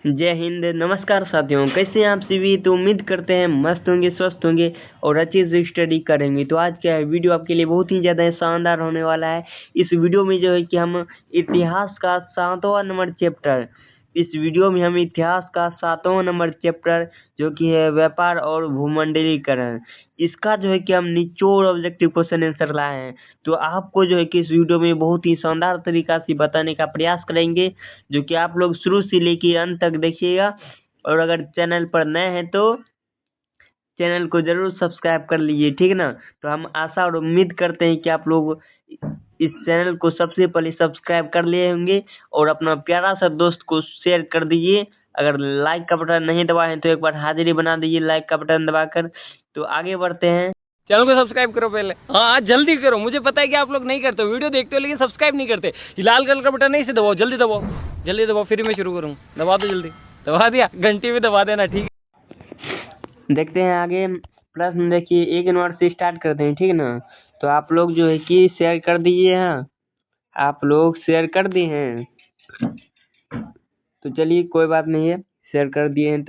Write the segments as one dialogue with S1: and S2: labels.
S1: जय हिंद। नमस्कार साथियों, कैसे हैं आप सभी। तो उम्मीद करते हैं मस्त होंगे, स्वस्थ होंगे और अच्छे से स्टडी करेंगे। तो आज का वीडियो आपके लिए बहुत ही ज़्यादा शानदार होने वाला है। इस वीडियो में जो है कि हम इतिहास का 7वां नंबर चैप्टर, इस वीडियो में हम इतिहास का 7वां नंबर चैप्टर जो कि है व्यापार और भूमंडलीकरण, इसका जो है कि हम निचोड़ ऑब्जेक्टिव क्वेश्चन आंसर लाए हैं। तो आपको जो है कि इस वीडियो में बहुत ही शानदार तरीका से बताने का प्रयास करेंगे, जो कि आप लोग शुरू से लेकर अंत तक देखिएगा। और अगर चैनल पर नए हैं तो चैनल को जरूर सब्सक्राइब कर लीजिए, ठीक है ना। तो हम आशा और उम्मीद करते हैं कि आप लोग इस चैनल को सबसे पहले सब्सक्राइब कर लिए होंगे और अपना प्यारा सा दोस्त को शेयर कर दीजिए। अगर लाइक का बटन नहीं दबाए हैं तो एक बार हाजिरी बना दीजिए लाइक का बटन दबाकर। तो आगे बढ़ते हैं।
S2: चैनल को सब्सक्राइब करो पहले। हाँ जल्दी करो, मुझे पता है कि आप लोग नहीं करते हो, वीडियो देखते हो लेकिन सब्सक्राइब नहीं करते। ये लाल कलर का बटन नहीं से दबाओ, जल्दी दबाओ, जल्दी दबाओ, फिर मैं शुरू करूँ। दबा दो जल्दी, दबा दिया, घंटी भी दबा देना, ठीक है।
S1: देखते हैं आगे प्रश्न। देखिए 1 नंबर से स्टार्ट करते हैं, ठीक है ना। तो आप लोग जो है कि शेयर कर दीजिए। हाँ, आप लोग शेयर कर दिए हैं तो चलिए कोई बात नहीं है, शेयर कर दिए हैं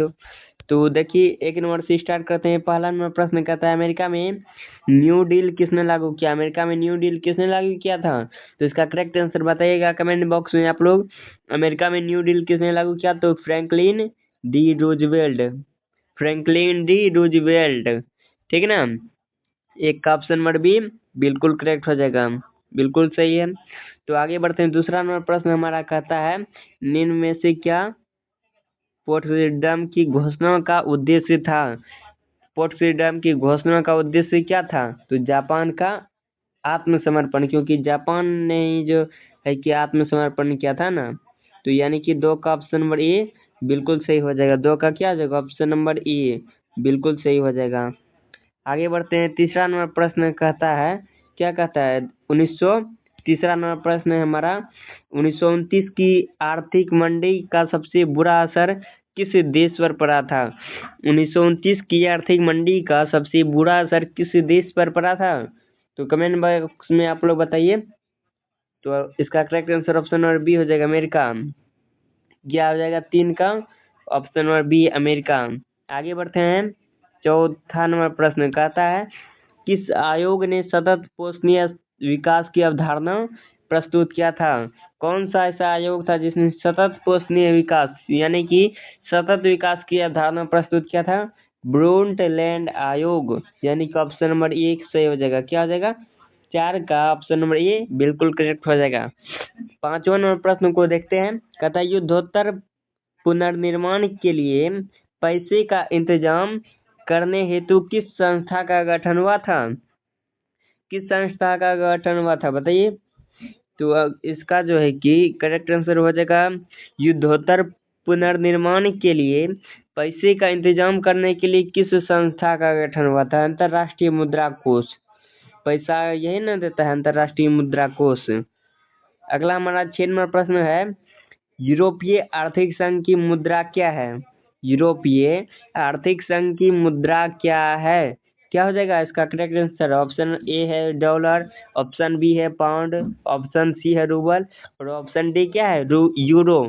S1: तो देखिए 1 नंबर से स्टार्ट करते हैं। पहला नंबर प्रश्न कहता है अमेरिका में न्यू डील किसने लागू किया। अमेरिका में न्यू डील किसने लागू किया था। तो इसका करेक्ट आंसर बताइएगा कमेंट बॉक्स में आप लोग। अमेरिका में न्यू डील किसने लागू किया, तो Franklin D Roosevelt, Franklin D Roosevelt, ठीक है ना। एक का ऑप्शन नंबर बी बिल्कुल करेक्ट हो जाएगा, बिल्कुल सही है। तो आगे बढ़ते हैं। दूसरा नंबर प्रश्न हमारा कहता है निम्न में से क्या पोट्सडाम की घोषणा का उद्देश्य था। पोट्सडाम की घोषणा का उद्देश्य क्या था, तो जापान का आत्मसमर्पण, क्योंकि जापान ने ही जो है कि आत्मसमर्पण किया था ना। तो यानी कि 2 का ऑप्शन नंबर ए बिल्कुल सही हो जाएगा। 2 का क्या हो जाएगा, ऑप्शन नंबर ए बिल्कुल सही हो जाएगा। आगे बढ़ते हैं। तीसरा नंबर प्रश्न कहता है, क्या कहता है 1900, तीसरा नंबर प्रश्न है हमारा 1929 की आर्थिक मंदी का सबसे बुरा असर किस देश पर पड़ा था। 1929 की आर्थिक मंदी का सबसे बुरा असर किस देश पर पड़ा था। तो कमेंट बॉक्स में आप लोग बताइए। तो इसका correct answer option number B हो जाएगा, अमेरिका। क्या हो जाएगा 3 का ऑप्शन नंबर बी, अमेरिका। आगे बढ़ते हैं। चौथा नंबर प्रश्न कहता है किस आयोग ने सतत पोषणीय विकास की अवधारणा प्रस्तुत किया था। कौन सा ऐसा आयोग था जिसने सतत पोषणीय विकास यानी कि सतत विकास की अवधारणा प्रस्तुत किया था। ब्रूंटलैंड आयोग, यानी कि ऑप्शन नंबर 1 सही हो जाएगा। क्या हो जाएगा, 4 का ऑप्शन नंबर ए बिल्कुल करेक्ट हो जाएगा। पांचवा नंबर प्रश्न को देखते हैं। कहता है युद्धोत्तर पुनर्निर्माण के लिए पैसे का इंतजाम करने हेतु किस संस्था का गठन हुआ था। किस संस्था का गठन हुआ था बताइए। तो अब इसका जो है कि करेक्ट आंसर हो जाएगा युद्धोत्तर पुनर्निर्माण के लिए पैसे का इंतजाम करने के लिए किस संस्था का गठन हुआ था। अंतर्राष्ट्रीय मुद्रा कोष, पैसा यही ना देता है अंतर्राष्ट्रीय मुद्रा कोष। अगला हमारा 6 नंबर प्रश्न है यूरोपीय आर्थिक संघ की मुद्रा क्या है। यूरोपीय आर्थिक संघ की मुद्रा क्या है। क्या हो जाएगा इसका करेक्ट आंसर, ऑप्शन ए है डॉलर, ऑप्शन बी है पाउंड, ऑप्शन सी है रूबल और ऑप्शन डी क्या है यूरो।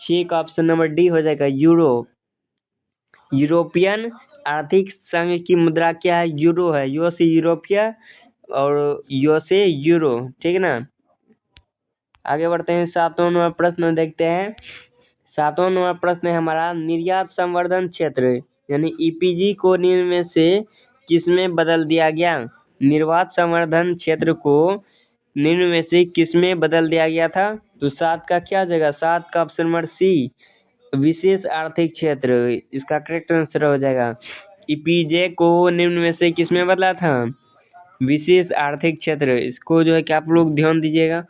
S1: 6 का ऑप्शन नंबर डी हो जाएगा यूरो। यूरोपियन आर्थिक संघ की मुद्रा क्या है, यूरो है। यू से यूरोपीय और यू से यूरो, ठीक है ना। आगे बढ़ते हैं। 7वां नंबर प्रश्न देखते हैं। 7वां नंबर प्रश्न है हमारा निर्यात संवर्धन क्षेत्र यानी ईपीजी को निम्न में से किसमें बदल दिया गया। निर्यात संवर्धन क्षेत्र को निम्न में से किसमें बदल दिया गया था। तो 7 का क्या जगह, 7 का ऑप्शन नंबर सी विशेष आर्थिक क्षेत्र, इसका करेक्ट आंसर हो जाएगा। ईपीजे को निम्न में से किसमें बदला था, विशेष आर्थिक क्षेत्र। इसको जो है कि आप लोग ध्यान दीजिएगा।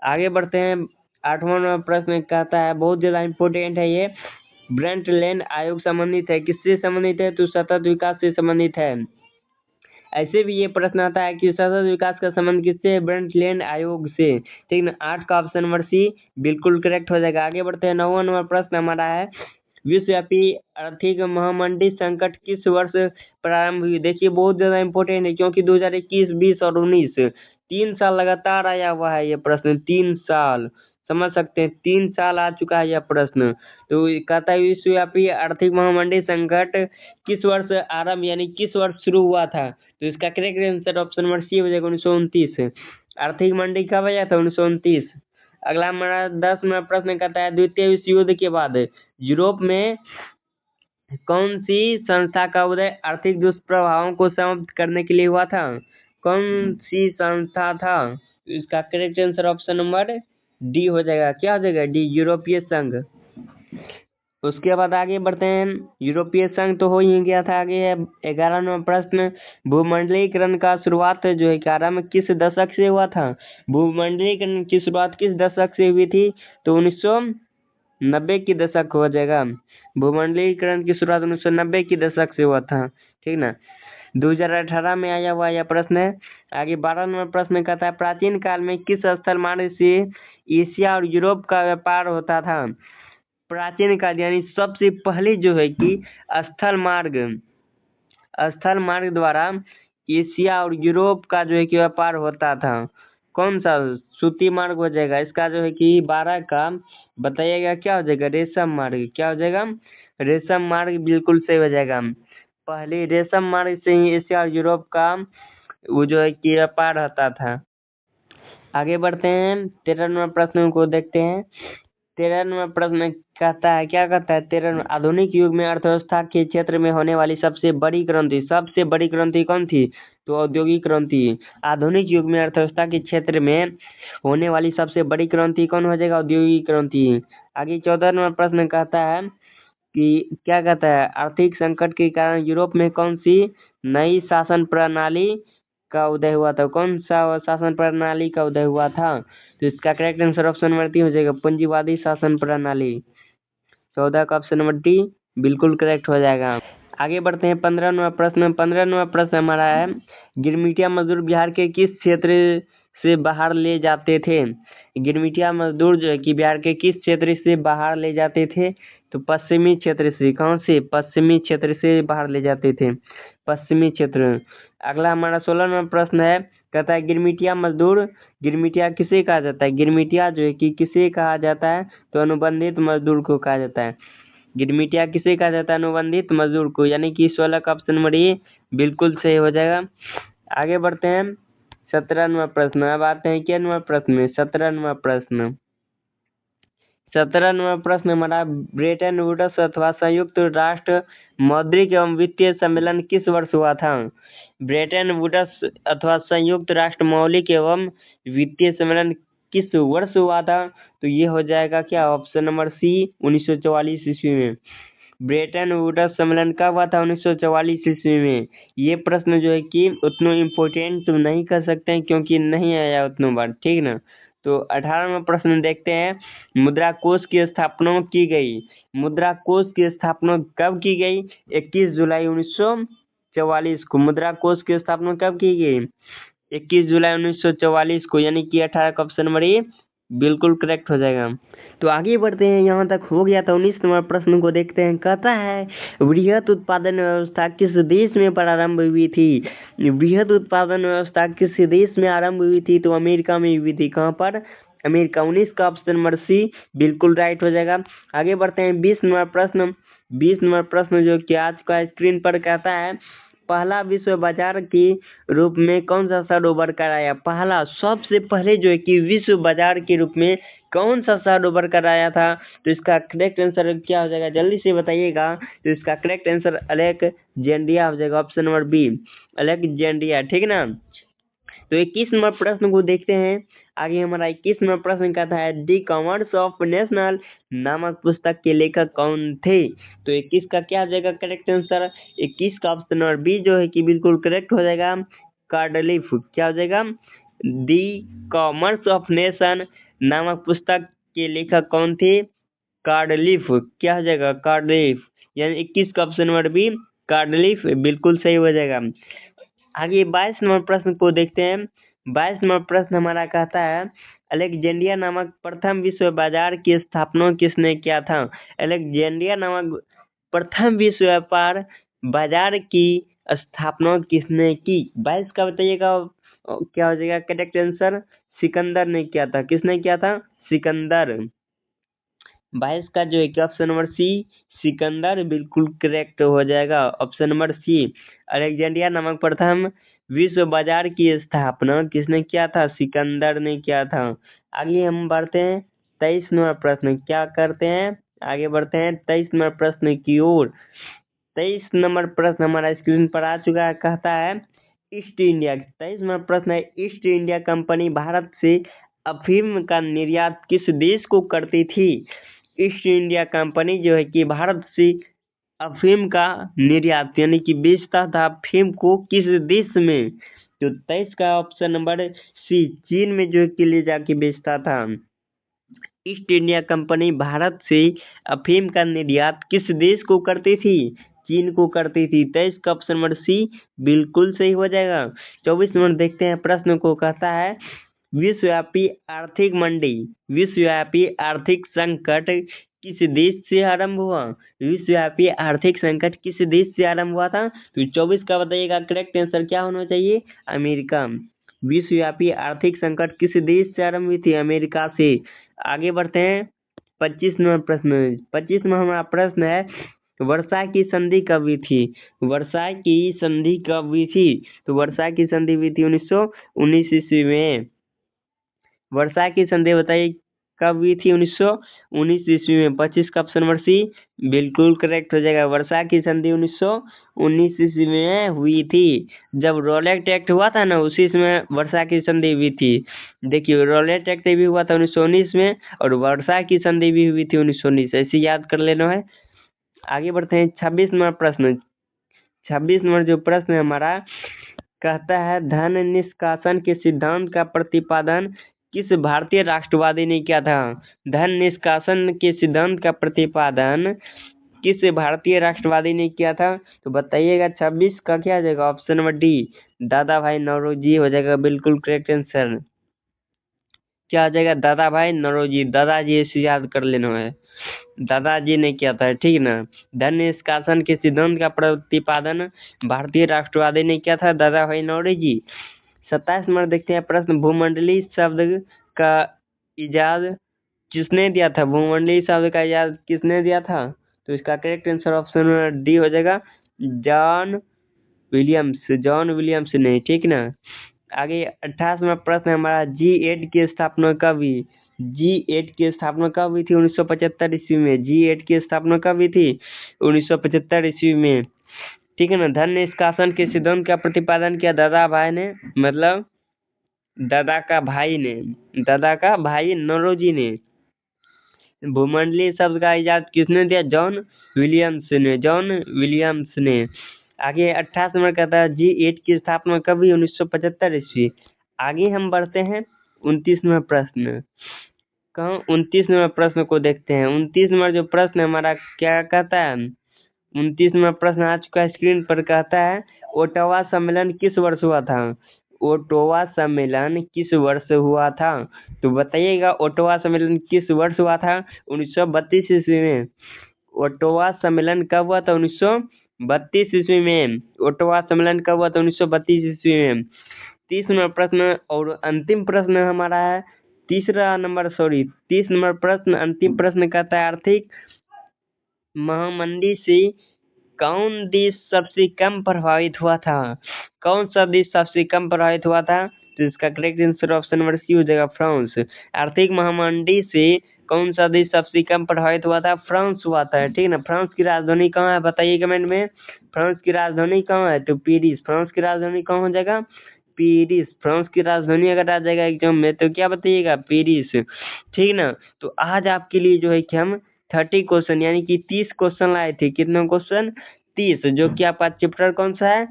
S1: आगे बढ़ते हैं। 8वां नंबर प्रश्न कहता है बहुत ज्यादा इम्पोर्टेंट है ये। ब्रंटलैंड आयोग संबंधित है किससे संबंधित है, तो सतत विकास से संबंधित है। ऐसे भी ये प्रश्न आता है कि सतत विकास का संबंध किससे है, ब्रंटलैंड आयोग से, ठीक ना। 8 का ऑप्शन नंबर सी बिल्कुल करेक्ट हो जाएगा। आगे बढ़ते हैं। 9वां नंबर प्रश्न हमारा है विश्वव्यापी आर्थिक महामंदी संकट किस वर्ष प्रारंभ हुई। देखिए बहुत ज्यादा इम्पोर्टेंट है क्योंकि 2021, 20 और 19 3 साल लगातार आया हुआ है ये प्रश्न, 3 साल समझ सकते हैं 3 साल आ चुका है यह प्रश्न। तो ये कहता है विश्वव्यापी आर्थिक महामंदी संकट किस वर्ष आरंभ यानी किस वर्ष शुरू हुआ था? तो इसका correct answer option number C हो जाएगा 1929। आर्थिक मंदी कब आया था? 1929। अगला हमारा 10वां प्रश्न कहता है द्वितीय विश्व युद्ध के बाद यूरोप में कौन सी संस्था का उदय आर्थिक दुष्प्रभावों को समाप्त करने के लिए हुआ था? कौन सी संस्था था? इसका correct answer option number D हो जाएगा। क्या हो जाएगा? डी, यूरोपीय संघ। उसके बाद आगे बढ़ते हैं। यूरोपीय संघ तो हो ही गया था। आगे है 11वां प्रश्न, भूमंडलीकरण का शुरुआत जो है आरंभ किस दशक से हुआ था? भूमंडलीकरण की शुरुआत किस दशक से हुई थी? तो 1990 की दशक हो जाएगा। भूमंडलीकरण की शुरुआत 1990 की दशक से हुआ था, ठीक ना। 2018 में आया हुआ यह प्रश्न है। आगे 12वां प्रश्न कहता है प्राचीन काल में किस स्थल मार्ग से एशिया और यूरोप का व्यापार होता था? प्राचीन काल यानी सबसे पहले जो है कि स्थल मार्ग द्वारा एशिया और यूरोप का जो है कि व्यापार होता था। कौन सा? सूती मार्ग हो जाएगा। इसका जो है कि 12 का बताइएगा क्या हो जाएगा? रेशम मार्ग। क्या हो जाएगा? रेशम मार्ग बिल्कुल सही हो जाएगा। पहले रेशम मार्ग से ही एशिया और यूरोप का वो जो है कि व्यापार होता था। आगे बढ़ते हैं 13वां प्रश्न को देखते हैं। 13वां प्रश्न कहता है क्या कहता है? 13वां आधुनिक युग में अर्थव्यवस्था के क्षेत्र में होने वाली सबसे बड़ी क्रांति कौन थी? तो औद्योगिक क्रांति। आधुनिक युग में अर्थव्यवस्था के क्षेत्र में होने वाली सबसे बड़ी क्रांति कौन हो जाएगा? औद्योगिक क्रांति। आगे 14वां प्रश्न कहता है कि क्या कहता है? आर्थिक संकट के कारण यूरोप में कौन सी नई शासन प्रणाली का उदय हुआ था? कौन सा शासन प्रणाली का उदय हुआ था? तो इसका correct answer option number D हो जाएगा, पूंजीवादी शासन प्रणाली। 14 का ऑप्शन नंबर डी बिल्कुल करेक्ट हो जाएगा। आगे बढ़ते हैं 15वां प्रश्न। 15वां प्रश्न हमारा है गिरमिटिया मजदूर बिहार के किस क्षेत्र से बाहर ले जाते थे? गिरमिटिया मजदूर जो है कि बिहार के किस क्षेत्र से बाहर ले जाते थे? तो पश्चिमी क्षेत्र से। कौन से? पश्चिमी क्षेत्र से बाहर ले जाते थे, पश्चिमी क्षेत्र। अगला हमारा 16वां प्रश्न है कहता है गिरमिटिया किसे कहा जाता है? गिरमिटिया जो है कि किसे कहा जाता है? तो अनुबंधित मजदूर को कहा जाता है। गिरमिटिया किसे कहा जाता है? अनुबंधित मजदूर को, यानी कि 16 का ऑप्शन नंबर ए बिल्कुल सही हो जाएगा। आगे बढ़ते हैं 17वां प्रश्न। अब आते हैं 21वां प्रश्न में। 17वां प्रश्न हमारा ब्रेटन वुड्स अथवा संयुक्त राष्ट्र मौद्रिक एवं वित्तीय सम्मेलन किस वर्ष हुआ था? ब्रेटन वुड्स अथवा संयुक्त राष्ट्र मौलिक एवं वित्तीय सम्मेलन किस वर्ष हुआ था? तो ये हो जाएगा क्या? ऑप्शन नंबर सी 1944 ईस्वी में। ब्रेटन वुड्स सम्मेलन कब हुआ था? 1944 ईस्वी में। ये प्रश्न जो है कि उतना इम्पोर्टेंट तो नहीं कर सकते हैं क्योंकि नहीं आया उतना बार, ठीक ना। तो 18वां प्रश्न देखते हैं मुद्रा कोष की स्थापना की गई। मुद्रा कोष की स्थापना कब की गई? 21 जुलाई 1944 को। मुद्रा कोष की स्थापना कब की गई? 21 जुलाई 1944 को, यानी कि 18 का ऑप्शन नंबर ए बिल्कुल करेक्ट हो जाएगा। तो आगे बढ़ते हैं, यहाँ तक हो गया था। 19वां प्रश्न को देखते हैं। कहता है वृहत उत्पादन व्यवस्था किस देश में प्रारंभ हुई थी? वृहत उत्पादन व्यवस्था किस देश में आरंभ हुई थी? तो अमेरिका में हुई थी। कहाँ पर? अमेरिका। 19 का ऑप्शन नंबर सी बिल्कुल राइट हो जाएगा। आगे बढ़ते हैं 20वां प्रश्न। 20वां प्रश्न जो कि आज का स्क्रीन पर कहता है पहला विश्व बाजार के रूप में कौन सा शहर उभर कर आया? पहला, सबसे पहले जो है कि विश्व बाजार के रूप में कौन सा शहर उभर कर आया था? तो इसका करेक्ट आंसर क्या हो जाएगा? जल्दी से बताइएगा। तो इसका करेक्ट आंसर अलेक्जेंड्रिया हो जाएगा, ऑप्शन नंबर बी अलेक्जेंड्रिया, ठीक ना। तो 21वां प्रश्न को देखते हैं। आगे हमारा 21वां प्रश्न कहता है दी कॉमर्स ऑफ नेशनल नामक पुस्तक के लेखक कौन थे? तो 21 का क्या हो जाएगा करेक्ट आंसर? 21 का ऑप्शन नंबर बी जो है कि बिल्कुल करेक्ट हो जाएगा, कार्डलिफ। क्या हो जाएगा? दी कॉमर्स ऑफ नेशन नामक पुस्तक के लेखक कौन थे? कार्डलिफ। क्या हो जाएगा? कार्डलिफ, यानी 21 का ऑप्शन नंबर बी कार्डलिफ बिल्कुल सही हो जाएगा। आगे 22वां प्रश्न को देखते हैं। 22वां प्रश्न हमारा कहता है अलेक्जेंड्रिया नामक प्रथम विश्व बाजार की स्थापना किसने किया था? अलेक्जेंड्रिया नामक प्रथम विश्व व्यापार बाजार की स्थापना किसने की? 22 का बताइएगा क्या हो जाएगा करेक्ट आंसर? सिकंदर ने किया था। किसने किया था? सिकंदर। 22 का जो है कि ऑप्शन नंबर सी सिकंदर बिल्कुल करेक्ट हो जाएगा। ऑप्शन नंबर सी अलेक्जेंड्रिया नामक प्रथम विश्व बाजार की स्थापना किसने किया था? सिकंदर ने किया था। आगे हम बढ़ते हैं 23 नंबर प्रश्न। क्या करते हैं? आगे बढ़ते हैं 23 नंबर प्रश्न की ओर। 23 नंबर प्रश्न हमारा स्क्रीन पर आ चुका है। कहता है ईस्ट इंडिया 23 नंबर प्रश्न है, ईस्ट इंडिया कंपनी भारत से अफीम का निर्यात किस देश को करती थी? ईस्ट इंडिया कंपनी जो है कि भारत से अफीम का निर्यात यानी कि बेचता था अफीम को किस देश में? तो 23 का ऑप्शन नंबर सी चीन में जो है कि ले जाके बेचता था। ईस्ट इंडिया कंपनी भारत से अफीम का निर्यात किस देश को करती थी? चीन को करती थी। 23 का ऑप्शन नंबर सी बिल्कुल सही हो जाएगा। 24 नंबर देखते हैं प्रश्न को। कहता है विश्वव्यापी आर्थिक मंदी विश्वव्यापी आर्थिक संकट किस देश से आरंभ हुआ? विश्वव्यापी आर्थिक संकट किस देश से आरंभ हुआ था? तो 24 का बताइएगा करेक्ट आंसर क्या होना चाहिए? अमेरिका। विश्वव्यापी आर्थिक संकट किस देश से आरंभ हुई थी? अमेरिका से। आगे बढ़ते हैं 25 नंबर प्रश्न। 25 में हमारा प्रश्न है वर्षा की संधि कब हुई थी? वर्षा की संधि कब हुई थी? तो वर्षा की संधि हुई थी 1919 ईस्वी में। वर्षा की संधि बताइए कब हुई थी? 1919 ईस्वी में। 25 का ऑप्शन नंबर सी बिल्कुल करेक्ट हो जाएगा। वर्षा की संधि 1919 ईस्वी में हुई थी। जब रॉलेट एक्ट हुआ था ना उसी समय वर्षा की संधि हुई थी। देखिए रॉलेट एक्ट भी हुआ था 1919 में और वर्षा की संधि भी हुई थी 1919। ऐसे याद कर लेना है। आगे बढ़ते हैं 26 नंबर प्रश्न। 26 नंबर जो प्रश्न है हमारा कहता है धन निष्कासन के सिद्धांत का प्रतिपादन किस भारतीय राष्ट्रवादी ने किया था? धन निष्कासन के सिद्धांत का प्रतिपादन किस भारतीय राष्ट्रवादी ने किया था? तो बताइएगा 26 का क्या आ जाएगा? ऑप्शन नंबर डी दादा भाई नौरोजी हो जाएगा बिल्कुल करेक्ट आंसर। क्या आ जाएगा? दादा भाई नौरोजी। दादाजी ऐसे याद कर लेना है। दादाजी ने किया था, ठीक ना। धन निष्कासन के सिद्धांत का प्रतिपादन भारतीय राष्ट्रवादी ने किया था, दादा भाई नौरोजी। 27 नंबर देखते हैं प्रश्न भूमंडली शब्द का इजाद किसने दिया था? भूमंडली शब्द का इजाद किसने दिया था? तो इसका correct answer option number D हो जाएगा जॉन विलियम्स ने, ठीक ना। आगे 28वां प्रश्न हमारा G8 की स्थापना कब हुई? G8 की स्थापना कब हुई थी? 1975 ईस्वी में। G8 की स्थापना कब हुई थी? 1975 ईस्वी में, ठीक है ना। धन निष्कासन के सिद्धांत का प्रतिपादन किया दादा भाई ने, मतलब दादा का भाई नौरोजी ने। भूमंडलीय शब्द का इजाद किसने दिया? जॉन विलियम्स ने। आगे 28 नंबर कहता है G8 की स्थापना कब हुई? 1975 ईस्वी। आगे हम बढ़ते हैं 29 नंबर प्रश्न। 29 नंबर प्रश्न को देखते हैं। 29 नंबर जो प्रश्न हमारा क्या कहता है? 29 नंबर प्रश्न आ चुका है स्क्रीन पर। कहता है ओटावा सम्मेलन किस वर्ष हुआ था? ओटावा सम्मेलन किस वर्ष हुआ था? तो बताइएगा ओटावा सम्मेलन किस वर्ष हुआ था? 1932 ईस्वी में। ओटावा सम्मेलन कब हुआ था? 1932 ईस्वी में। ओटावा सम्मेलन कब हुआ था? 1932 ईस्वी में। 30 नंबर प्रश्न और अंतिम प्रश्न हमारा है 30 नंबर प्रश्न अंतिम प्रश्न कहता है आर्थिक महामंदी से कौन देश सबसे कम प्रभावित हुआ था? कौन सा देश सबसे कम प्रभावित हुआ था? तो इसका correct answer option number C हो जाएगा फ्रांस। आर्थिक महामंदी से कौन सा देश सबसे कम प्रभावित हुआ था? फ्रांस हुआ था, ठीक है ना। फ्रांस की राजधानी कहाँ है बताइए कमेंट में। फ्रांस की राजधानी कहाँ है? तो पेरिस। फ्रांस की राजधानी कहाँ हो जाएगा? पेरिस। फ्रांस की राजधानी अगर आ जाएगा एग्जाम में तो क्या बताइएगा? पेरिस, ठीक ना। तो आज आपके लिए जो है कि हम 30 क्वेश्चन यानी कि 30 क्वेश्चन लाए थे। कितना क्वेश्चन? 30। जो कि आपका चैप्टर कौन सा है?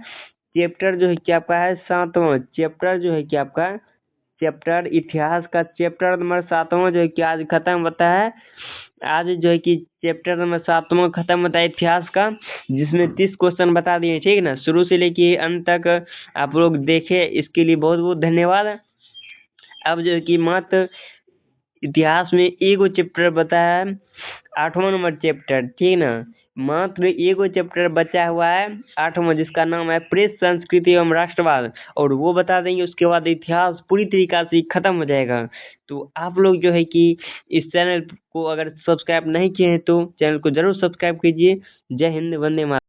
S1: चैप्टर जो है कि आपका है 7वां। चैप्टर जो है कि आपका चैप्टर इतिहास का चैप्टर नंबर 7वां जो है कि आज खत्म होता है। आज जो है कि चैप्टर नंबर 7वां खत्म होता है इतिहास का, जिसमें 30 क्वेश्चन बता दिए, ठीक है ना। शुरू से लेके अंत तक आप लोग देखे, इसके लिए बहुत बहुत धन्यवाद। अब जो है कि मात्र इतिहास में एगो चैप्टर बताया है 8वां नंबर चैप्टर, ठीक ना। मात्र एगो चैप्टर बचा हुआ है 8वां, जिसका नाम है प्रेस, संस्कृति एवं राष्ट्रवाद, और वो बता देंगे। उसके बाद इतिहास पूरी तरीका से खत्म हो जाएगा। तो आप लोग जो है कि इस चैनल को अगर सब्सक्राइब नहीं किए हैं तो चैनल को जरूर सब्सक्राइब कीजिए। जय हिंद, वंदे मातरम।